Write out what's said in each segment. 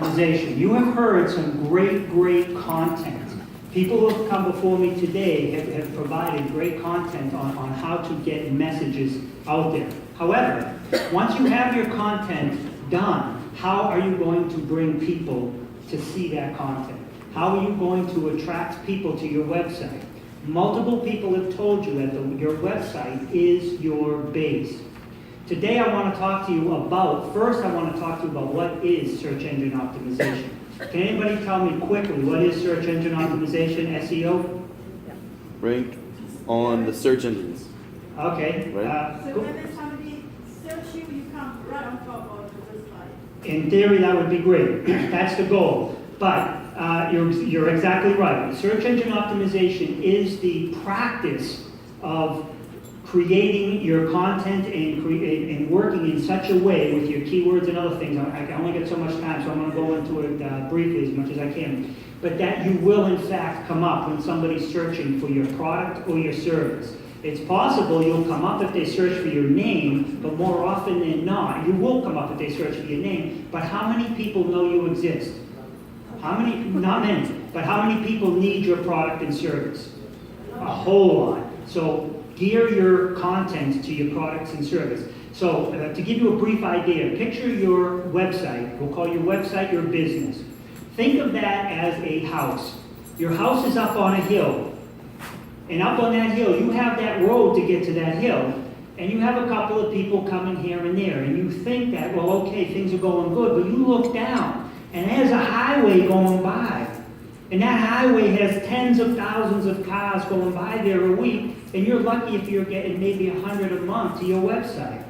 You have heard some great content. People who have come before me today have provided great content on how to get messages out there. However, once you have your content done, how are you going to bring people to see that content? How are you going to attract people to your website? Multiple people have told you that your website is your base. Today I want to talk to you about, first I want to talk to you about what is search engine optimization. Can anybody tell me quickly what is search engine optimization, SEO? Rank on the search engines. Okay. Right. So when somebody search you, you come right on top of the slide. In theory, that would be great. That's the goal. But you're exactly right. Search engine optimization is the practice of creating your content and working in such a way with your keywords and other things. I can only get so much time, so I'm going to go into it briefly as much as I can. But that you will, in fact, come up when somebody's searching for your product or your service. It's possible you'll come up if they search for your name, but more often than not, you will come up if they search for your name. But how many people know you exist? How many? Not many. But how many people need your product and service? A whole lot. So gear your content to your products and service. So to give you a brief idea, picture your website. We'll call your website your business. Think of that as a house. Your house is up on a hill. And up on that hill, you have that road to get to that hill. And you have a couple of people coming here and there. And you think that, well, okay, things are going good. But you look down, and there's a highway going by. And that highway has tens of thousands of cars going by there a week. And you're lucky if you're getting maybe 100 a month to your website.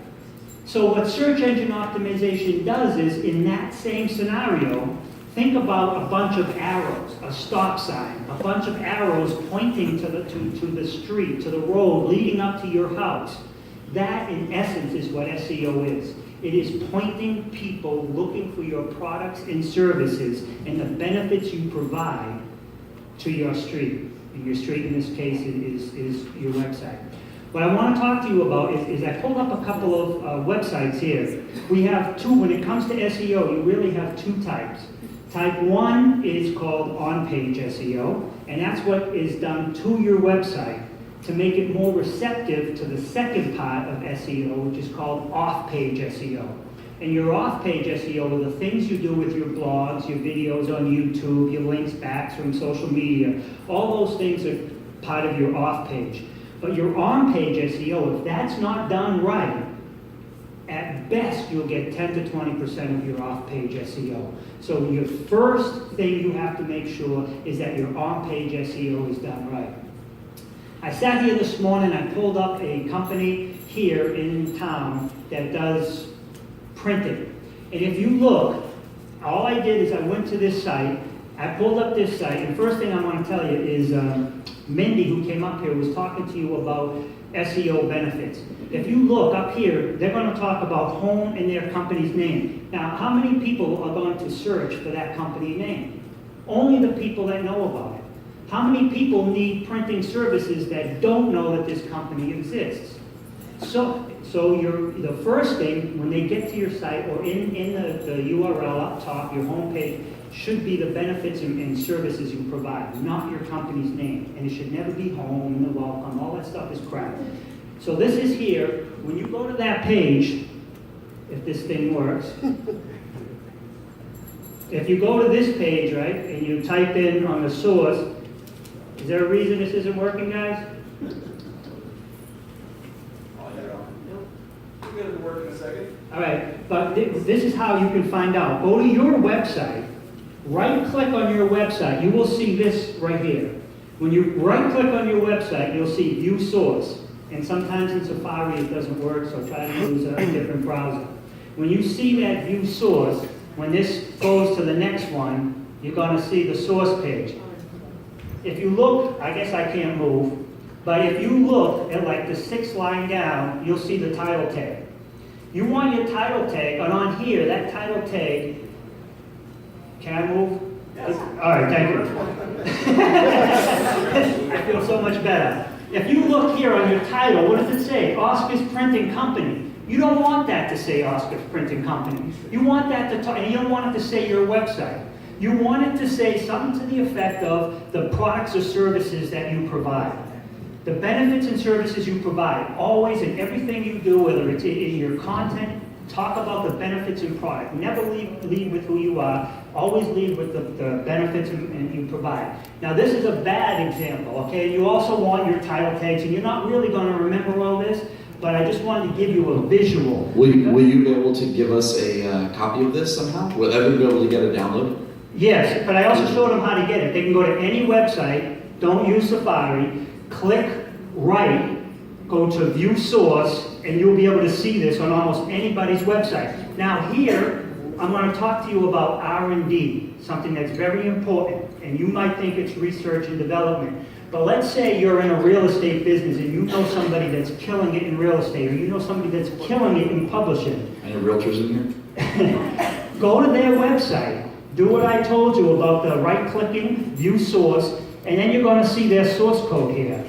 So what search engine optimization does is, in that same scenario, think about a bunch of arrows, a stop sign, a bunch of arrows pointing to the street, to the road leading up to your house. That, in essence, is what SEO is. It is pointing people looking for your products and services and the benefits you provide to your street. And your street, in this case, is your website. What I want to talk to you about is I pulled up a couple of websites here. We have two. When it comes to SEO, you really have two types. Type 1 is called on-page SEO, and that's what is done to your website to make it more receptive to the second part of SEO, which is called off-page SEO. And your off-page SEO are the things you do with your blogs, your videos on YouTube, your links back from social media. All those things are part of your off-page. But your on-page SEO, if that's not done right, at best you'll get 10 to 20% of your off-page SEO. So your first thing you have to make sure is that your on-page SEO is done right. I sat here this morning, I pulled up a company here in town that does printing. And if you look, all I did is I went to this site, I pulled up this site, and the first thing I want to tell you is Mindy, who came up here, was talking to you about SEO benefits. If you look up here, they're going to talk about home and their company's name. Now, how many people are going to search for that company name? Only the people that know about it. How many people need printing services that don't know that this company exists? So the first thing, when they get to your site or in the URL up top, your homepage, should be the benefits and services you provide, not your company's name. And it should never be home and the welcome. All that stuff is crap. So this is here. When you go to that page, if this thing works, if you go to this page, right, and you type in on the source, is there a reason this isn't working, guys? We're going to work in a second. All right, but this is how you can find out. Go to your website, right-click on your website. You will see this right here. When you right-click on your website, you'll see View Source. And sometimes in Safari it doesn't work, so try to use a different browser. When you see that View Source, when this goes to the next one, you're going to see the source page. If you look, I guess I can't move, but if you look at like the 6th line down, you'll see the title tag. You want your title tag, and on here, that title tag, can I move? Yes. All right, thank you. I feel so much better. If you look here on your title, what does it say? Oscar's Printing Company. You don't want that to say Oscar's Printing Company. You want that to talk, and you don't want it to say your website. You want it to say something to the effect of the products or services that you provide. The benefits and services you provide, always in everything you do, whether it's in your content, talk about the benefits and product. Never lead with who you are. Always lead with the benefits and you provide. Now this is a bad example, okay? You also want your title tags, and you're not really going to remember all this, but I just wanted to give you a visual. Will you be able to give us a copy of this somehow? Will everyone be able to get a download? Yes, but I also showed them how to get it. They can go to any website, don't use Safari, click right, go to view source, and you'll be able to see this on almost anybody's website. Now here, I'm going to talk to you about R&D, something that's very important, and you might think it's research and development. But let's say you're in a real estate business and you know somebody that's killing it in real estate, or you know somebody that's killing it in publishing. Any realtors in here? Go to their website, do what I told you about the right-clicking, view source, and then you're going to see their source code here.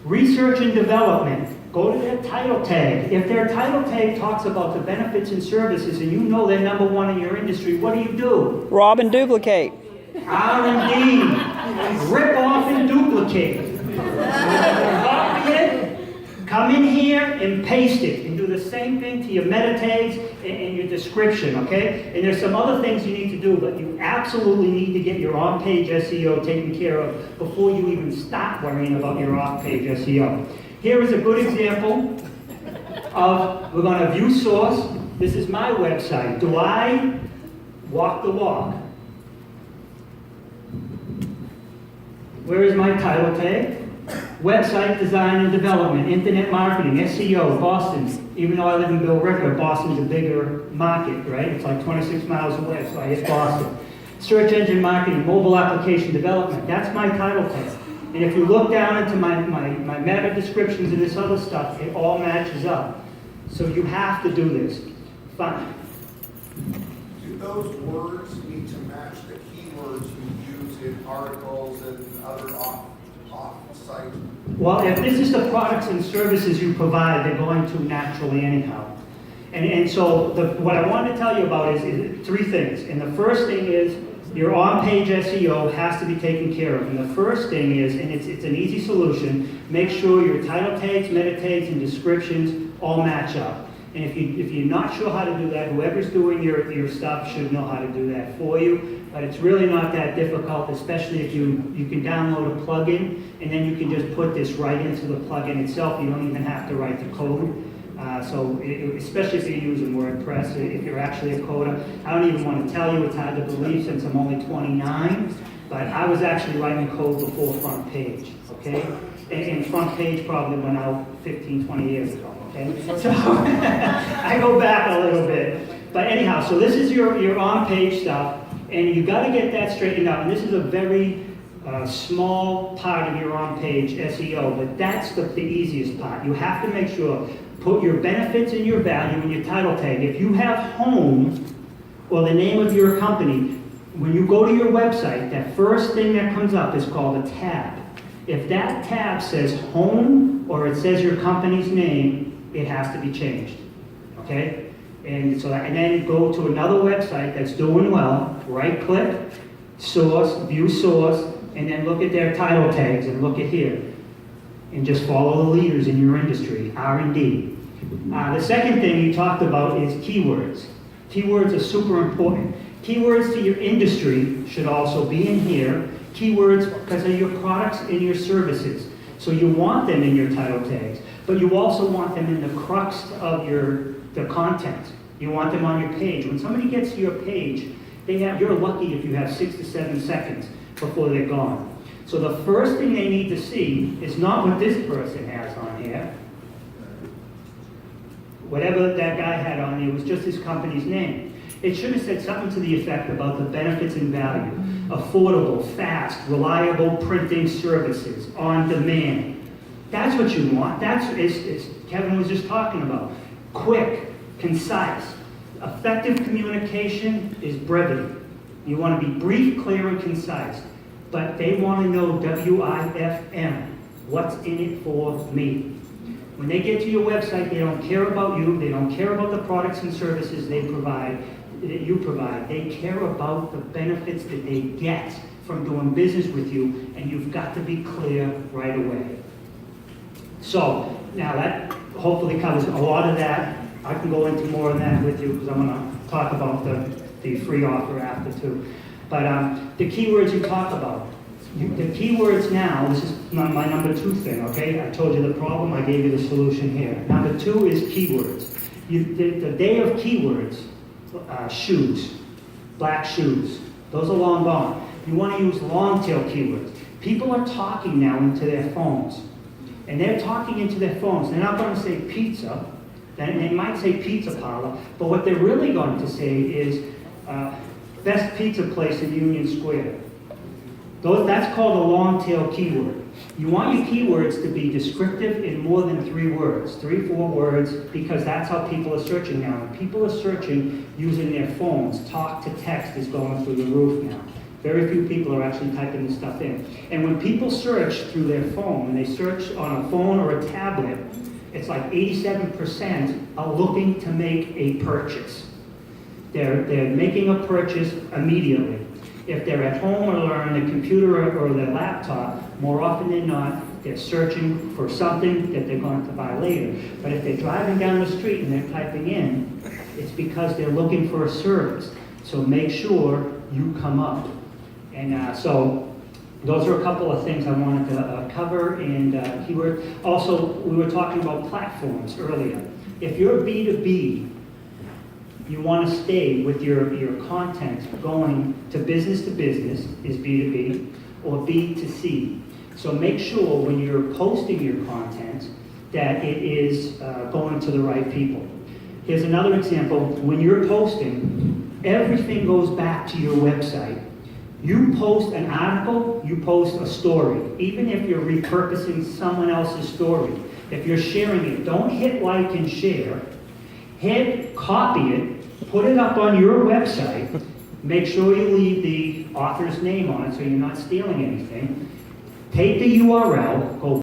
Research and development, go to their title tag. If their title tag talks about the benefits and services and you know they're number one in your industry, what do? Rob and duplicate. R&D, rip off and duplicate. Copy it, come in here and paste it, and do the same thing to your meta tags and your description, okay? And there's some other things you need to do, but you absolutely need to get your on-page SEO taken care of before you even start worrying about your off-page SEO. Here is a good example of, we're going to view source. This is my website. Do I walk the walk? Where is my title tag? Website design and development, internet marketing, SEO, Boston. Even though I live in Bill Ricker, Boston's a bigger market, right? It's like 26 miles away, so I hit Boston. Search engine marketing, mobile application development, that's my title tag. And if you look down into my meta descriptions and this other stuff, it all matches up. So you have to do this. Fine. Do those words need to match the keywords you use in articles and other off-site? Well, if this is the products and services you provide, they're going to naturally anyhow. And so what I wanted to tell you about is three things. And the first thing is your on-page SEO has to be taken care of. And the first thing is, and it's an easy solution, make sure your title tags, meta tags, and descriptions all match up. And if you're not sure how to do that, whoever's doing your stuff should know how to do that for you. But it's really not that difficult, especially if you can download a plugin, and then you can just put this right into the plugin itself. You don't even have to write the code. Especially if you're using WordPress, if you're actually a coder. I don't even want to tell you, it's hard to believe since I'm only 29, but I was actually writing code before Front Page, okay? And Front Page probably went out 15, 20 years ago, okay? So I go back a little bit. But anyhow, so this is your on-page stuff, and you got to get that straightened out. And this is a very small part of your on-page SEO, but that's the easiest part. You have to make sure, put your benefits and your value in your title tag. If you have home or the name of your company, when you go to your website, that first thing that comes up is called a tab. If that tab says home or it says your company's name, it has to be changed, okay? And then go to another website that's doing well, right-click, source, view source, and then look at their title tags and look at here. And just follow the leaders in your industry, R&D. The second thing you talked about is keywords. Keywords are super important. Keywords to your industry should also be in here. Keywords because of your products and your services. So you want them in your title tags, but you also want them in the crux of the content. You want them on your page. When somebody gets to your page, you're lucky if you have 6 to 7 seconds before they're gone. So the first thing they need to see is not what this person has on here. Whatever that guy had on there was just his company's name. It should have said something to the effect about the benefits and value. Affordable, fast, reliable printing services, on demand. That's what you want. That's as Kevin was just talking about. Quick, concise. Effective communication is brevity. You want to be brief, clear, and concise. But they want to know WIFM. What's in it for me? When they get to your website, they don't care about you, they don't care about the products and services they provide, that you provide. They care about the benefits that they get from doing business with you, and you've got to be clear right away. So, now that hopefully covers a lot of that. I can go into more of that with you because I'm going to talk about the free offer after too. But the keywords you talk about. The keywords now, this is my number 2 thing, okay? I told you the problem, I gave you the solution here. Number 2 is keywords. The day of keywords, shoes, black shoes, those are long gone. You want to use long tail keywords. People are talking now into their phones. And they're talking into their phones. They're not going to say pizza. They might say pizza parlor. But what they're really going to say is best pizza place in Union Square. That's called a long tail keyword. You want your keywords to be descriptive in more than 3 words, 3, 4 words, because that's how people are searching now. When people are searching using their phones, talk to text is going through the roof now. Very few people are actually typing this stuff in. And when people search through their phone, when they search on a phone or a tablet, it's like 87% are looking to make a purchase. They're making a purchase immediately. If they're at home or on their computer or their laptop, more often than not, they're searching for something that they're going to buy later. But if they're driving down the street and they're typing in, it's because they're looking for a service. So make sure you come up. And so those are a couple of things I wanted to cover and keyword. Also, we were talking about platforms earlier. If you're B2B, you want to stay with your content going to business is B2B, or B2C. So make sure when you're posting your content that it is going to the right people. Here's another example. When you're posting, everything goes back to your website. You post an article, you post a story, even if you're repurposing someone else's story. If you're sharing it, don't hit like and share. Hit copy it, put it up on your website. Make sure you leave the author's name on it so you're not stealing anything. Take the URL, go